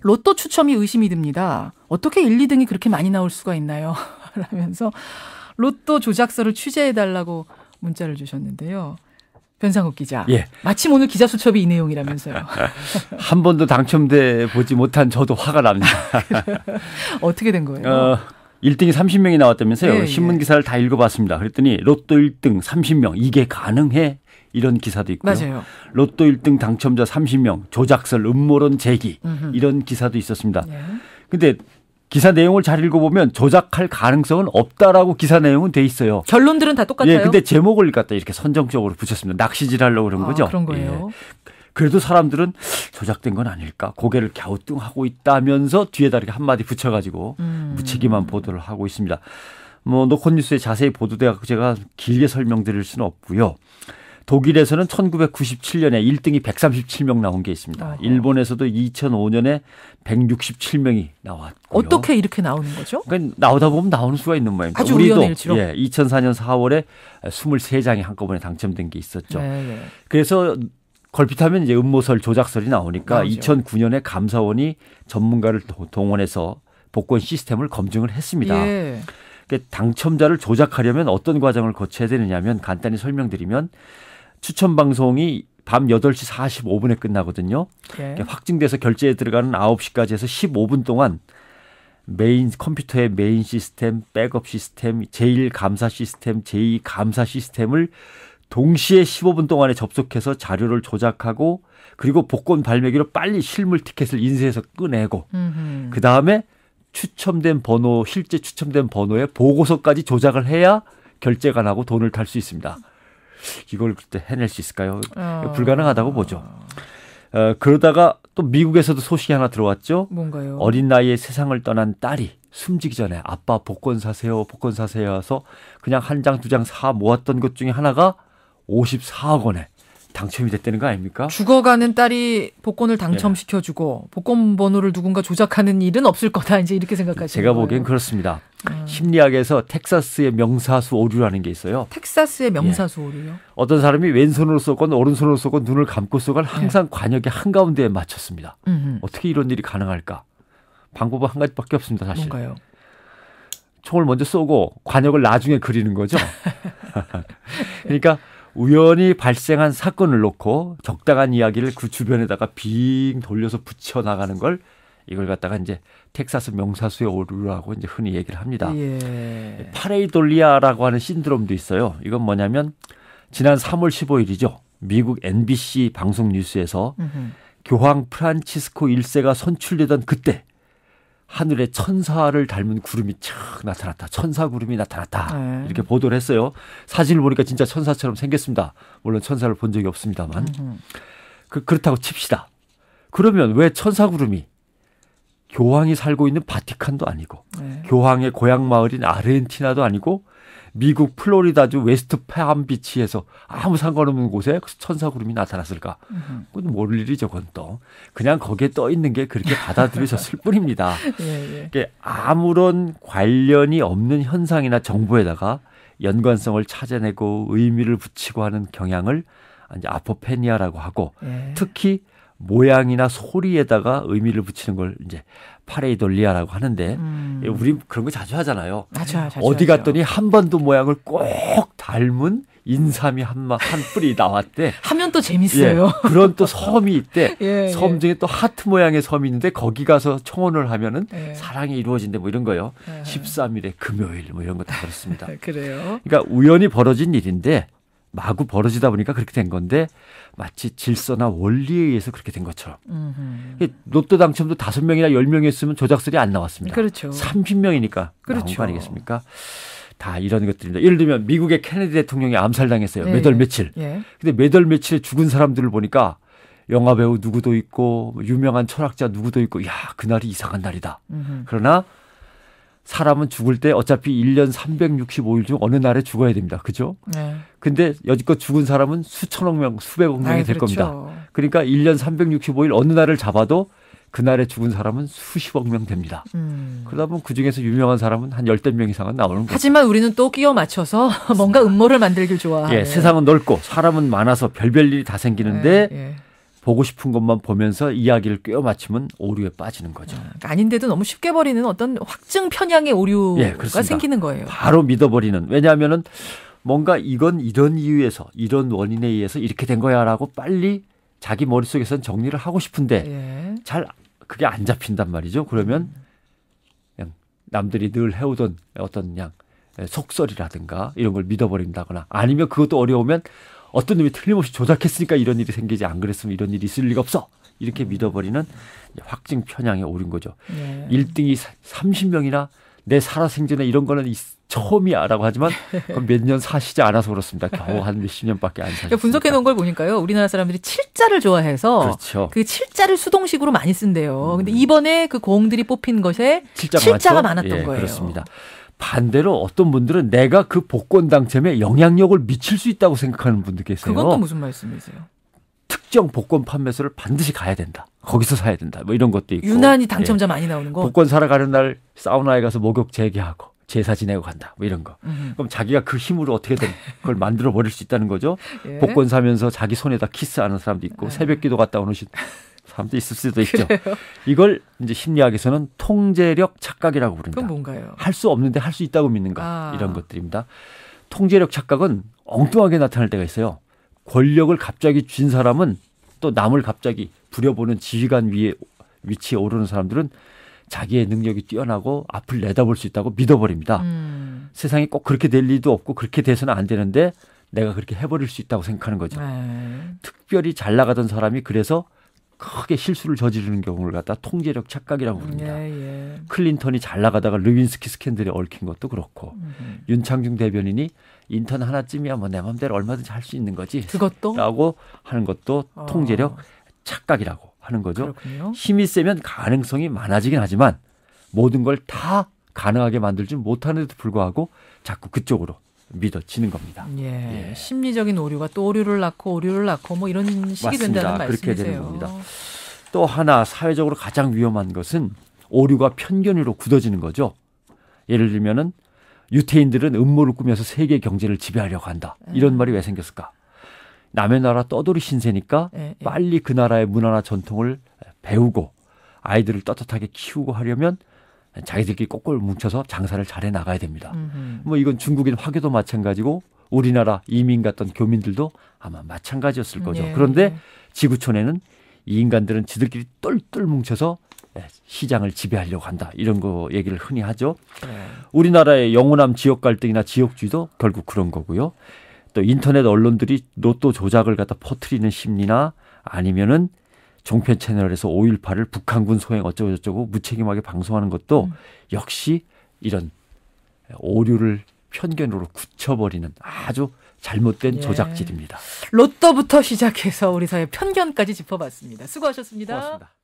로또 추첨이 의심이 듭니다. 어떻게 1, 2등이 그렇게 많이 나올 수가 있나요? 라면서 로또 조작서를 취재해달라고 문자를 주셨는데요. 변상욱 기자. 예. 마침 오늘 기자 수첩이 이 내용이라면서요. 한 번도 당첨돼 보지 못한 저도 화가 납니다. 어떻게 된 거예요? 1등이 30명이 나왔다면서요. 예, 신문 기사를 다 읽어봤습니다. 그랬더니 로또 1등 30명 이게 가능해? 이런 기사도 있고요. 맞아요. 로또 1등 당첨자 30명 조작설 음모론 제기 이런 기사도 있었습니다. 그런데 기사 내용을 잘 읽어보면 조작할 가능성은 없다라고 기사 내용은 돼 있어요. 결론들은 다 똑같아요. 예, 근데 제목을 갖다 이렇게 선정적으로 붙였습니다. 낚시질하려고 그런 거죠. 그런 거예요. 예. 그래도 사람들은 조작된 건 아닐까 고개를 갸우뚱하고 있다면서 뒤에다 이렇게 한마디 붙여가지고 무책임한 보도를 하고 있습니다. 뭐 노컷뉴스에 자세히 보도돼서 제가 길게 설명드릴 수는 없고요. 독일에서는 1997년에 1등이 137명 나온 게 있습니다. 일본에서도 2005년에 167명이 나왔고요. 어떻게 이렇게 나오는 거죠? 그러니까 나오다 보면 나오는 수가 있는 모양입니다. 아주 우리도 우연의 일치로? 2004년 4월에 23장이 한꺼번에 당첨된 게 있었죠. 네. 그래서 걸핏하면 이제 음모설, 조작설이 나오니까 나오죠. 2009년에 감사원이 전문가를 동원해서 복권 시스템을 검증을 했습니다. 예. 그러니까 당첨자를 조작하려면 어떤 과정을 거쳐야 되느냐면 간단히 설명드리면 추첨 방송이 밤 8시 45분에 끝나거든요. 예. 확증돼서 결제에 들어가는 9시까지 해서 15분 동안 컴퓨터의 메인 시스템, 백업 시스템, 제1감사 시스템, 제2감사 시스템을 동시에 15분 동안에 접속해서 자료를 조작하고 그리고 복권 발매기로 빨리 실물 티켓을 인쇄해서 꺼내고 그다음에 추첨된 번호, 실제 추첨된 번호에 보고서까지 조작을 해야 결제가 나고 돈을 탈 수 있습니다. 이걸 그때 해낼 수 있을까요? 불가능하다고 보죠. 그러다가 또 미국에서도 소식이 하나 들어왔죠. 뭔가요? 어린 나이에 세상을 떠난 딸이 숨지기 전에 아빠 복권 사세요, 복권 사세요 해서 그냥 한 장, 두 장 사 모았던 것 중에 하나가 54억 원에 당첨이 됐다는 거 아닙니까? 죽어가는 딸이 복권을 당첨시켜주고 복권 번호를 누군가 조작하는 일은 없을 거다. 이제 이렇게 생각하시는 제가 거예요? 보기엔 그렇습니다. 심리학에서 텍사스의 명사수 오류라는 게 있어요. 텍사스의 명사수 오류요? 어떤 사람이 왼손으로 쏘건 오른손으로 쏘건 눈을 감고 쏘건 항상 관역의 한가운데에 맞췄습니다. 어떻게 이런 일이 가능할까? 방법은 한 가지밖에 없습니다. 사실. 뭔가요? 총을 먼저 쏘고 관역을 나중에 그리는 거죠. 그러니까 우연히 발생한 사건을 놓고 적당한 이야기를 그 주변에다가 빙 돌려서 붙여나가는 걸 이걸 갖다가 이제 텍사스 명사수의 오류라고 이제 흔히 얘기를 합니다. 예. 파레이돌리아라고 하는 신드롬도 있어요. 이건 뭐냐면 지난 3월 15일이죠. 미국 NBC 방송 뉴스에서 교황 프란치스코 1세가 선출되던 그때 하늘에 천사를 닮은 구름이 착 나타났다. 천사 구름이 나타났다. 이렇게 보도를 했어요. 사진을 보니까 진짜 천사처럼 생겼습니다. 물론 천사를 본 적이 없습니다만. 그렇다고 칩시다. 그러면 왜 천사 구름이 교황이 살고 있는 바티칸도 아니고 교황의 고향 마을인 아르헨티나도 아니고 미국 플로리다주 웨스트 팜비치에서 아무 상관없는 곳에 천사 구름이 나타났을까? 그건 모를 일이죠. 그건 또 그냥 거기에 떠 있는 게 그렇게 받아들여졌을 뿐입니다. 예. 아무런 관련이 없는 현상이나 정보에다가 연관성을 찾아내고 의미를 붙이고 하는 경향을 이제 아포페니아라고 하고 특히 모양이나 소리에다가 의미를 붙이는 걸 이제 파레이돌리아라고 하는데 우리 그런 거 자주 하잖아요. 자주 어디 갔더니 한 번도 모양을 꼭 닮은 인삼이 한 뿌리 나왔대. 하면 또 재밌어요. 예, 그런 또 섬이 있대. 예, 섬 중에 또 하트 모양의 섬이 있는데 거기 가서 청혼을 하면은 사랑이 이루어진대 뭐 이런 거요. 13일에 금요일 뭐 이런 거 다 그렇습니다. 그래요. 그러니까 우연히 벌어진 일인데 마구 벌어지다 보니까 그렇게 된 건데 마치 질서나 원리에 의해서 그렇게 된 것처럼. 로또 당첨도 5명이나 10명이었으면 조작설이 안 나왔습니다. 그렇죠. 30명이니까 그렇죠. 나온 거 아니겠습니까? 다 이런 것들입니다. 예를 들면 미국의 케네디 대통령이 암살당했어요. 매달 며칠. 근데 매달 며칠에 죽은 사람들을 보니까 영화배우 누구도 있고 유명한 철학자 누구도 있고 야, 그날이 이상한 날이다. 그러나 사람은 죽을 때 어차피 1년 365일 중 어느 날에 죽어야 됩니다. 그죠? 근데 여지껏 죽은 사람은 수천억 명, 수백억 명이 될 그렇죠. 겁니다. 그러니까 1년 365일 어느 날을 잡아도 그날에 죽은 사람은 수십억 명 됩니다. 그러다 보면 그중에서 유명한 사람은 한 10대 명 이상은 나오는 거죠. 하지만 우리는 또 끼워 맞춰서 뭔가 음모를 만들길 좋아하는. 세상은 넓고 사람은 많아서 별별 일이 다 생기는데 보고 싶은 것만 보면서 이야기를 꿰어 맞추면 오류에 빠지는 거죠. 아닌데도 너무 쉽게 버리는 어떤 확증 편향의 오류가 생기는 거예요. 바로 믿어버리는. 왜냐하면은 뭔가 이건 이런 이유에서 이런 원인에 의해서 이렇게 된 거야라고 빨리 자기 머릿속에서는 정리를 하고 싶은데 잘 그게 안 잡힌단 말이죠. 그러면 그냥 남들이 늘 해오던 어떤 그냥 속설이라든가 이런 걸 믿어버린다거나 아니면 그것도 어려우면 어떤 놈이 틀림없이 조작했으니까 이런 일이 생기지 안 그랬으면 이런 일이 있을 리가 없어. 이렇게 믿어버리는 확증 편향에 오른 거죠. 1등이 30명이나 내 살아생전에 이런 거는 처음이야 라고 하지만 몇 년 사시지 않아서 그렇습니다. 겨우 한 몇십 년밖에 안 사셨습니다. 분석해 놓은 걸 보니까요. 우리나라 사람들이 칠자를 좋아해서 그렇죠. 그 칠자를 수동식으로 많이 쓴대요. 근데 이번에 그 공들이 뽑힌 것에 칠자가 많았던 거예요. 그렇습니다. 반대로 어떤 분들은 내가 그 복권 당첨에 영향력을 미칠 수 있다고 생각하는 분들 계세요. 그건 또 무슨 말씀이세요? 특정 복권 판매소를 반드시 가야 된다. 거기서 사야 된다. 뭐 이런 것도 있고. 유난히 당첨자 많이 나오는 거. 복권 사러 가는 날 사우나에 가서 목욕 재개하고 제사 지내고 간다. 뭐 이런 거. 그럼 자기가 그 힘으로 어떻게든 그걸 만들어 버릴 수 있다는 거죠. 복권 사면서 자기 손에다 키스하는 사람도 있고 새벽기도 갔다 오는 사람도 있을 수도 있죠. 그래요? 이걸 이제 심리학에서는 통제력 착각이라고 부릅니다. 그건 뭔가요? 할 수 없는데 할 수 있다고 믿는가. 이런 것들입니다. 통제력 착각은 엉뚱하게 나타날 때가 있어요. 권력을 갑자기 쥔 사람은 또 남을 갑자기 부려보는 지휘관 위치에 오르는 사람들은 자기의 능력이 뛰어나고 앞을 내다볼 수 있다고 믿어버립니다. 세상에 꼭 그렇게 될 리도 없고 그렇게 돼서는 안 되는데 내가 그렇게 해버릴 수 있다고 생각하는 거죠. 특별히 잘 나가던 사람이 그래서 크게 실수를 저지르는 경우를 갖다 통제력 착각이라고 부릅니다. 클린턴이 잘 나가다가 르윈스키 스캔들에 얽힌 것도 그렇고 윤창중 대변인이 인턴 하나쯤이야 뭐 내 마음대로 얼마든지 할 수 있는 거지. 그것도? 라고 하는 것도 통제력 착각이라고 하는 거죠. 그렇군요. 힘이 세면 가능성이 많아지긴 하지만 모든 걸 다 가능하게 만들지 못하는데도 불구하고 자꾸 그쪽으로 믿어지는 겁니다. 심리적인 오류가 또 오류를 낳고 뭐 이런 식이 맞습니다. 된다는 말씀이세요. 그렇게 되는 겁니다. 또 하나 사회적으로 가장 위험한 것은 오류가 편견으로 굳어지는 거죠. 예를 들면은 유태인들은 음모를 꾸며서 세계 경제를 지배하려고 한다. 이런 말이 왜 생겼을까? 남의 나라 떠돌이 신세니까 빨리 그 나라의 문화나 전통을 배우고 아이들을 떳떳하게 키우고 하려면 자기들끼리 꼬꼬를 뭉쳐서 장사를 잘해 나가야 됩니다. 뭐 이건 중국인 화교도 마찬가지고 우리나라 이민 갔던 교민들도 아마 마찬가지였을 거죠. 그런데 지구촌에는 이 인간들은 지들끼리 똘똘 뭉쳐서 시장을 지배하려고 한다. 이런 거 얘기를 흔히 하죠. 우리나라의 영호남 지역 갈등이나 지역주의도 결국 그런 거고요. 또 인터넷 언론들이 로또 조작을 갖다 퍼뜨리는 심리나 아니면은 종편 채널에서 5.18을 북한군 소행 어쩌고저쩌고 무책임하게 방송하는 것도 역시 이런 오류를 편견으로 굳혀버리는 아주 잘못된 조작질입니다. 로또부터 시작해서 우리 사회 편견까지 짚어봤습니다. 수고하셨습니다. 고맙습니다.